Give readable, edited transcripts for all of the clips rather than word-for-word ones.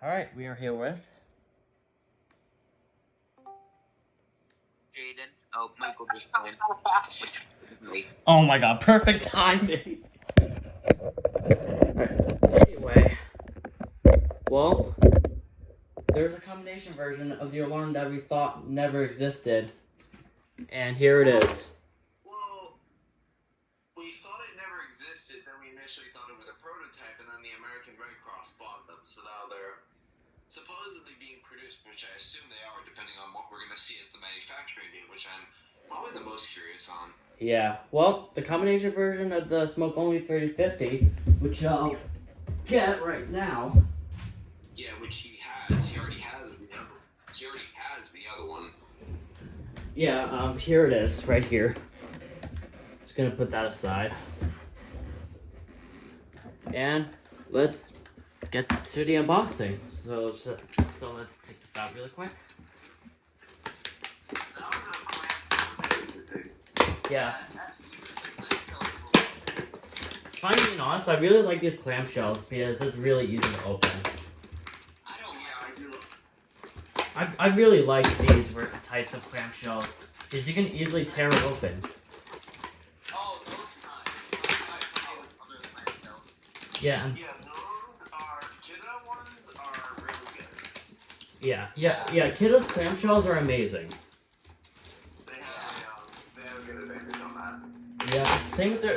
Alright, we are here with Jaden. Oh, Michael just joined. Oh my god, perfect timing! Anyway, well, there's a combination version of the alarm that we thought never existed, and here it is. Well, we thought it never existed, then we initially thought it was a prototype, and then the American Red Cross bought them, so now they're supposedly being produced, which I assume they are, depending on what we're going to see as the manufacturing date, which I'm probably the most curious on. Yeah, well, the combination version of the Smoke Only 3050, which I'll get right now. Yeah, which he has. He already has the other one. Yeah, here it is, right here. Just gonna put that aside. And let's get to the unboxing. So let's take this out really quick. Yeah. If I'm being honest, I really like these clamshells because it's really easy to open. I really like these types of clamshells because you can easily tear it open. Oh, those clamshells. Yeah. Yeah, those are Kidde ones are really good. Yeah. Kidde's clamshells are amazing. They have a good advantage on that. Yeah.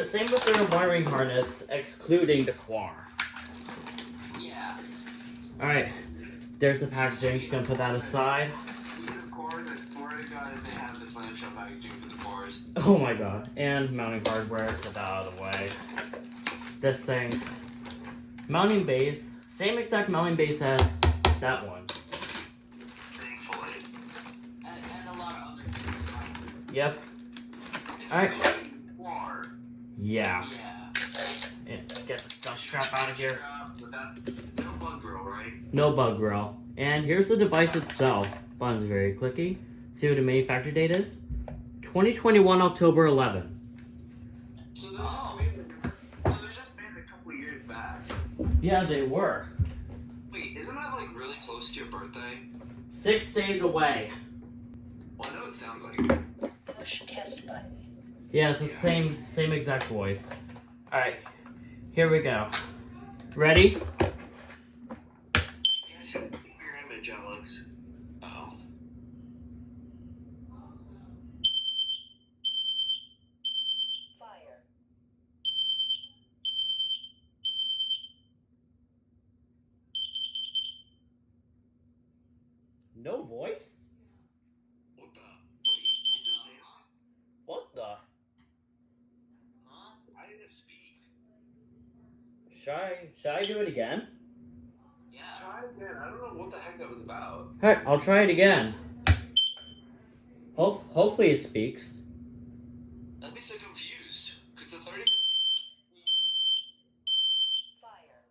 Same with their wiring harness, excluding the quar. Yeah. All right. There's the packaging. Just gonna put that aside. The core, they have the clamshell packaging for the cores. Oh my god. And mounting hardware. Put that out of the way. This thing. Mounting base. Same exact mounting base as that one. Thankfully. And a lot of other things. Yep. Alright. Quar. Yeah. Yeah. And get the stuff strap out of here. No bug grill, right? No bug grill. And here's the device itself. Button's very clicky. See what the manufacture date is? 2021 October 11. So they're just made a couple years back. Yeah, they were. Wait, isn't that like really close to your birthday? 6 days away. Well, I know it sounds like it. Push test button. Yeah, it's the same exact voice. Alright, here we go. Ready? Yes, your image, Alex. Oh. Fire. No voice? What the? Wait, it just say huh? What the? Huh? Why did it speak? Should I do it again? Yeah. Try again. I don't know what the heck that was about. Alright, I'll try it again. Hopefully it speaks. I'd be so confused. Because the 3050. Fire.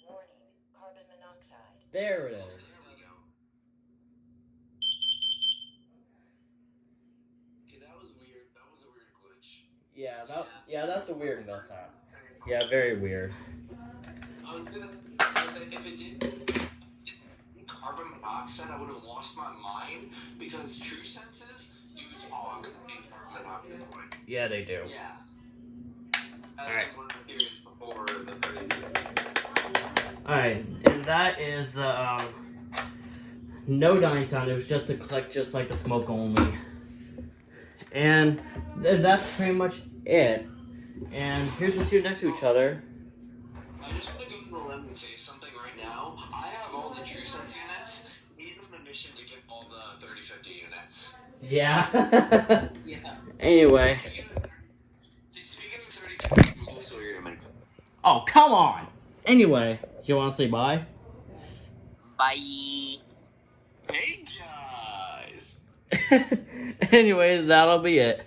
Warning. Carbon monoxide. There it is. There we go. Okay, that was weird. That was a weird glitch. Yeah, that's a weird mishap. Yeah, very weird. I was gonna. If it didn't carbon monoxide, I would have lost my mind because true senses use fog in carbon monoxide. Yeah, they do. Yeah. As Alright. someone experienced before the 30. Alright, and that is the no dying sound. It was just a click, just like the Smoke Only. And that's pretty much it. And here's the two next to each other. I just want to go to the limb and say something right now. I have all the true sense units. He's on the mission to get all the 3050 units. Yeah. Yeah. Anyway. Speaking of 3050, Google saw your image. Oh, come on. Anyway, you want to say bye? Bye. Hey guys. Anyway, that'll be it.